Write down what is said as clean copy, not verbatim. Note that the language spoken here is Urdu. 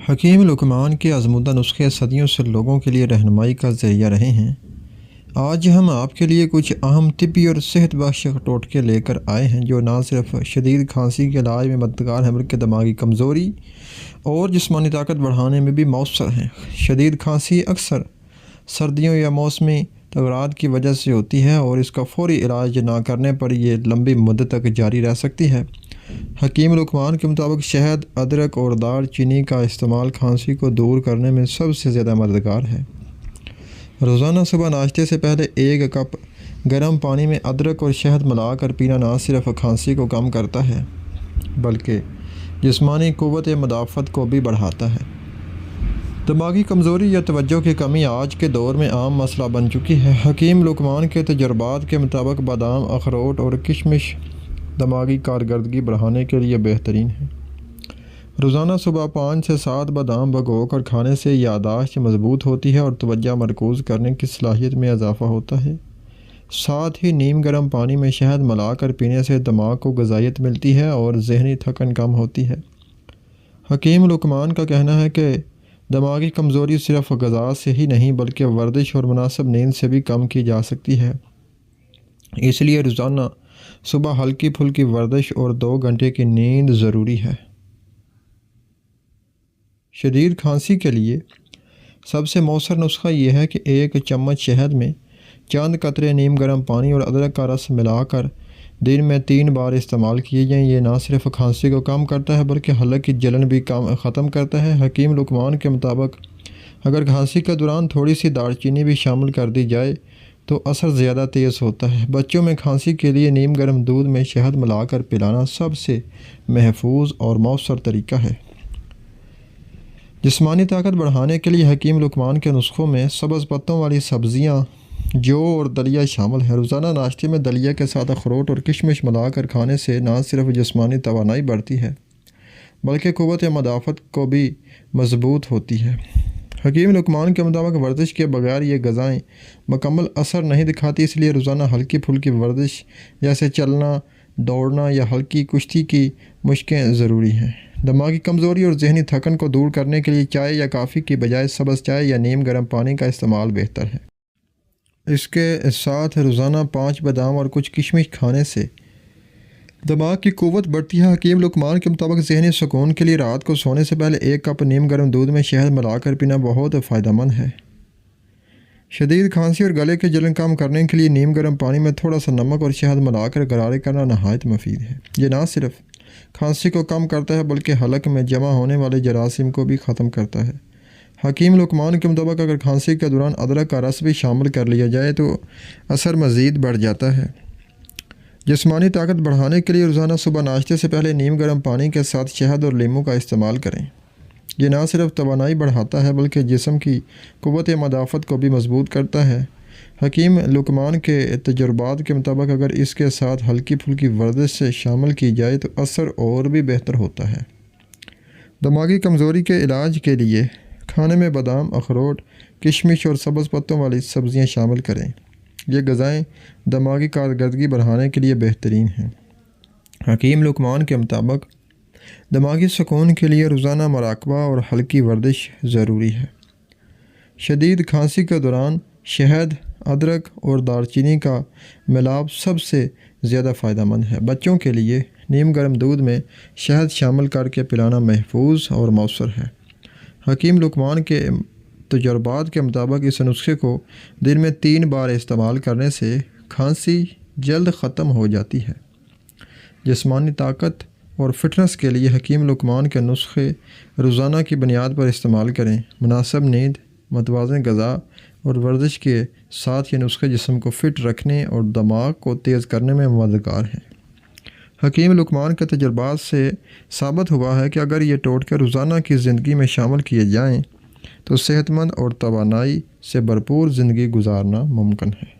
حکیم لقمان کے آزمودہ نسخے صدیوں سے لوگوں کے لیے رہنمائی کا ذریعہ رہے ہیں۔ آج ہم آپ کے لیے کچھ اہم طبی اور صحت بخش ٹوٹکے لے کر آئے ہیں جو نہ صرف شدید کھانسی کے علاج میں مددگار ہیں بلکہ دماغی کمزوری اور جسمانی طاقت بڑھانے میں بھی مؤثر ہیں۔ شدید کھانسی اکثر سردیوں یا موسمی تغیرات کی وجہ سے ہوتی ہے اور اس کا فوری علاج نہ کرنے پر یہ لمبی مدت تک جاری رہ سکتی ہے۔ حکیم لقمان کے مطابق شہد، ادرک اور دار چینی کا استعمال کھانسی کو دور کرنے میں سب سے زیادہ مددگار ہے۔ روزانہ صبح ناشتے سے پہلے 1 کپ گرم پانی میں ادرک اور شہد ملا کر پینا نہ صرف کھانسی کو کم کرتا ہے بلکہ جسمانی قوت مدافعت کو بھی بڑھاتا ہے۔ دماغی کمزوری یا توجہ کی کمی آج کے دور میں عام مسئلہ بن چکی ہے۔ حکیم لقمان کے تجربات کے مطابق بادام، اخروٹ اور کشمش دماغی کارکردگی بڑھانے کے لیے بہترین ہیں۔ روزانہ صبح 5 سے 7 بادام بھگو کر کھانے سے یادداشت مضبوط ہوتی ہے اور توجہ مرکوز کرنے کی صلاحیت میں اضافہ ہوتا ہے۔ ساتھ ہی نیم گرم پانی میں شہد ملا کر پینے سے دماغ کو غذائیت ملتی ہے اور ذہنی تھکن کم ہوتی ہے۔ حکیم لقمان کا کہنا ہے کہ دماغی کمزوری صرف غذا سے ہی نہیں بلکہ ورزش اور مناسب نیند سے بھی کم کی جا سکتی ہے۔ اس لیے روزانہ صبح ہلکی پھلکی ورزش اور 2 گھنٹے کی نیند ضروری ہے۔ شدید کھانسی کے لیے سب سے مؤثر نسخہ یہ ہے کہ 1 چمچ شہد میں چند قطرے نیم گرم پانی اور ادرک کا رس ملا کر دن میں 3 بار استعمال کیے جائیں۔ یہ نہ صرف کھانسی کو کم کرتا ہے بلکہ حلق کی جلن بھی ختم کرتا ہے۔ حکیم لقمان کے مطابق اگر کھانسی کے دوران تھوڑی سی دار چینی بھی شامل کر دی جائے تو اثر زیادہ تیز ہوتا ہے۔ بچوں میں کھانسی کے لیے نیم گرم دودھ میں شہد ملا کر پلانا سب سے محفوظ اور مؤثر طریقہ ہے۔ جسمانی طاقت بڑھانے کے لیے حکیم لقمان کے نسخوں میں سبز پتوں والی سبزیاں، جو اور دلیا شامل ہے۔ روزانہ ناشتے میں دلیا کے ساتھ اخروٹ اور کشمش ملا کر کھانے سے نہ صرف جسمانی توانائی بڑھتی ہے بلکہ قوت مدافعت کو بھی مضبوط ہوتی ہے۔ حکیم لقمان کے مطابق ورزش کے بغیر یہ غذائیں مکمل اثر نہیں دکھاتی، اس لیے روزانہ ہلکی پھلکی ورزش جیسے چلنا، دوڑنا یا ہلکی کشتی کی مشقیں ضروری ہیں۔ دماغی کمزوری اور ذہنی تھکن کو دور کرنے کے لیے چائے یا کافی کی بجائے سبز چائے یا نیم گرم پانی کا استعمال بہتر ہے۔ اس کے ساتھ روزانہ 5 بادام اور کچھ کشمش کھانے سے دماغ کی قوت بڑھتی ہے۔ حکیم لقمان کے مطابق ذہنی سکون کے لیے رات کو سونے سے پہلے 1 کپ نیم گرم دودھ میں شہد ملا کر پینا بہت فائدہ مند ہے۔ شدید کھانسی اور گلے کے جلن کم کرنے کے لیے نیم گرم پانی میں تھوڑا سا نمک اور شہد ملا کر غرارے کرنا نہایت مفید ہے۔ یہ نہ صرف کھانسی کو کم کرتا ہے بلکہ حلق میں جمع ہونے والے جراثیم کو بھی ختم کرتا ہے۔ حکیم لقمان کے مطابق اگر کھانسی کے دوران ادرک کا رس بھی شامل کر لیا جائے تو اثر مزید بڑھ جاتا ہے۔ جسمانی طاقت بڑھانے کے لیے روزانہ صبح ناشتے سے پہلے نیم گرم پانی کے ساتھ شہد اور لیموں کا استعمال کریں۔ یہ نہ صرف توانائی بڑھاتا ہے بلکہ جسم کی قوت مدافعت کو بھی مضبوط کرتا ہے۔ حکیم لقمان کے تجربات کے مطابق اگر اس کے ساتھ ہلکی پھلکی ورزش سے شامل کی جائے تو اثر اور بھی بہتر ہوتا ہے۔ دماغی کمزوری کے علاج کے لیے کھانے میں بادام، اخروٹ، کشمش اور سبز پتوں والی سبزیاں شامل کریں۔ یہ غذائیں دماغی کارکردگی بڑھانے کے لیے بہترین ہیں۔ حکیم لقمان کے مطابق دماغی سکون کے لیے روزانہ مراقبہ اور ہلکی ورزش ضروری ہے۔ شدید کھانسی کے دوران شہد، ادرک اور دار چینی کا ملاپ سب سے زیادہ فائدہ مند ہے۔ بچوں کے لیے نیم گرم دودھ میں شہد شامل کر کے پلانا محفوظ اور مؤثر ہے۔ حکیم لقمان کے تجربات کے مطابق اس نسخے کو دن میں 3 بار استعمال کرنے سے کھانسی جلد ختم ہو جاتی ہے۔ جسمانی طاقت اور فٹنس کے لیے حکیم لقمان کے نسخے روزانہ کی بنیاد پر استعمال کریں۔ مناسب نیند، متوازن غذا اور ورزش کے ساتھ یہ نسخے جسم کو فٹ رکھنے اور دماغ کو تیز کرنے میں مددگار ہیں۔ حکیم لقمان کے تجربات سے ثابت ہوا ہے کہ اگر یہ ٹوٹکے روزانہ کی زندگی میں شامل کیے جائیں تو صحت مند اور توانائی سے بھرپور زندگی گزارنا ممکن ہے۔